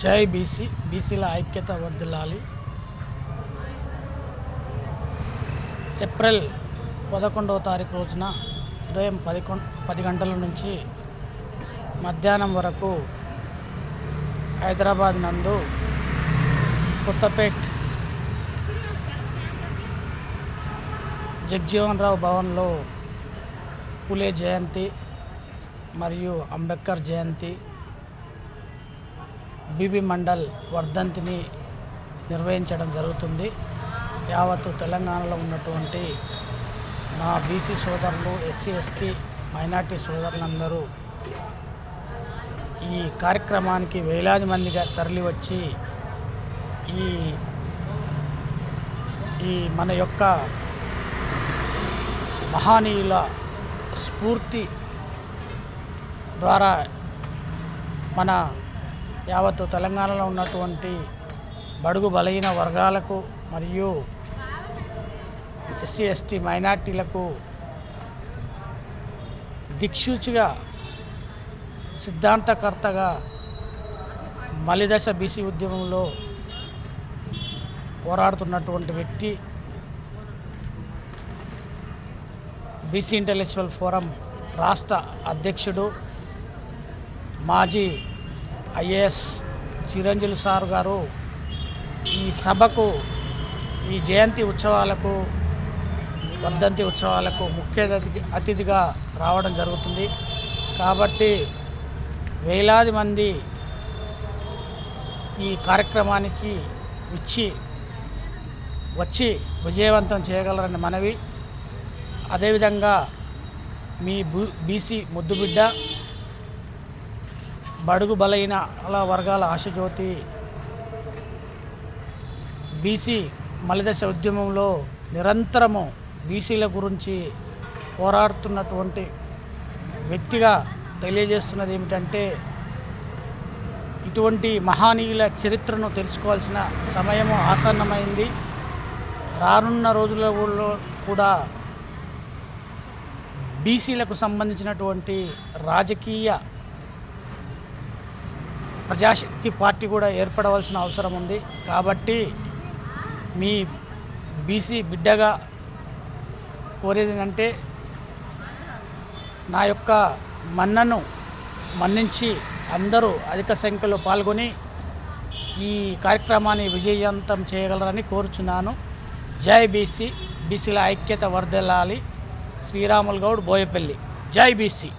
జై బీసీ, బీసీల ఐక్యత వర్ధిల్లాలి. ఏప్రిల్ 11వ తారీఖు రోజున ఉదయం 10 గంటల నుంచి మధ్యాహ్నం వరకు హైదరాబాద్ నందు కొత్తపేట్ జగ్జీవన్ రావు భవన్లో పులే జయంతి మరియు అంబేద్కర్ జయంతి, బీబీ మండల్ వర్ధంతిని నిర్వహించడం జరుగుతుంది. యావత్తు తెలంగాణలో ఉన్నటువంటి మా బీసీ సోదరులు, ఎస్సీ ఎస్టీ మైనార్టీ సోదరులందరూ ఈ కార్యక్రమానికి వేలాది మందిగా తరలివచ్చి ఈ మన యొక్క మహానీయుల స్ఫూర్తి ద్వారా మన యావత్తు తెలంగాణలో ఉన్నటువంటి బడుగు బలహీన వర్గాలకు మరియు ఎస్సీ ఎస్టీ మైనార్టీలకు దిక్సూచిగా, సిద్ధాంతకర్తగా మలిదశ బీసీ ఉద్యమంలో పోరాడుతున్నటువంటి వ్యక్తి, బీసీ ఇంటలెక్చువల్ ఫోరం రాష్ట్ర అధ్యక్షుడు, మాజీ ఐఏఎస్ చిరంజీవి సార్ గారు ఈ సభకు, ఈ జయంతి ఉత్సవాలకు, వర్ధంతి ఉత్సవాలకు ముఖ్య అతిథిగా రావడం జరుగుతుంది. కాబట్టి వేలాది మంది ఈ కార్యక్రమానికి వచ్చి విజయవంతం చేయగలరని మనవి. అదేవిధంగా మీ బీసీ ముద్దుబిడ్డ, బడుగు బలైన అలా వర్గాల ఆశజ్యోతి, బీసీ మలిదశ ఉద్యమంలో నిరంతరము బీసీల గురించి పోరాడుతున్నటువంటి వ్యక్తిగా తెలియజేస్తున్నది ఏమిటంటే, ఇటువంటి మహానీయుల చరిత్రను తెలుసుకోవాల్సిన సమయము ఆసన్నమైంది. రానున్న రోజులలో కూడా బీసీలకు సంబంధించినటువంటి రాజకీయ ప్రజాశక్తి పార్టీ కూడా ఏర్పడవలసిన అవసరం ఉంది. కాబట్టి మీ బీసీ బిడ్డగా కోరేది ఏంటంటే, నా యొక్క మన్నను మన్నించి అందరూ అధిక సంఖ్యలో పాల్గొని ఈ కార్యక్రమాన్ని విజయవంతం చేయగలరని కోరుచున్నాను. జై బీసీ, బీసీల ఐక్యత వర్ధిల్లాలి. శ్రీరాములు గౌడ్, బోయపల్లి. జై బీసీ.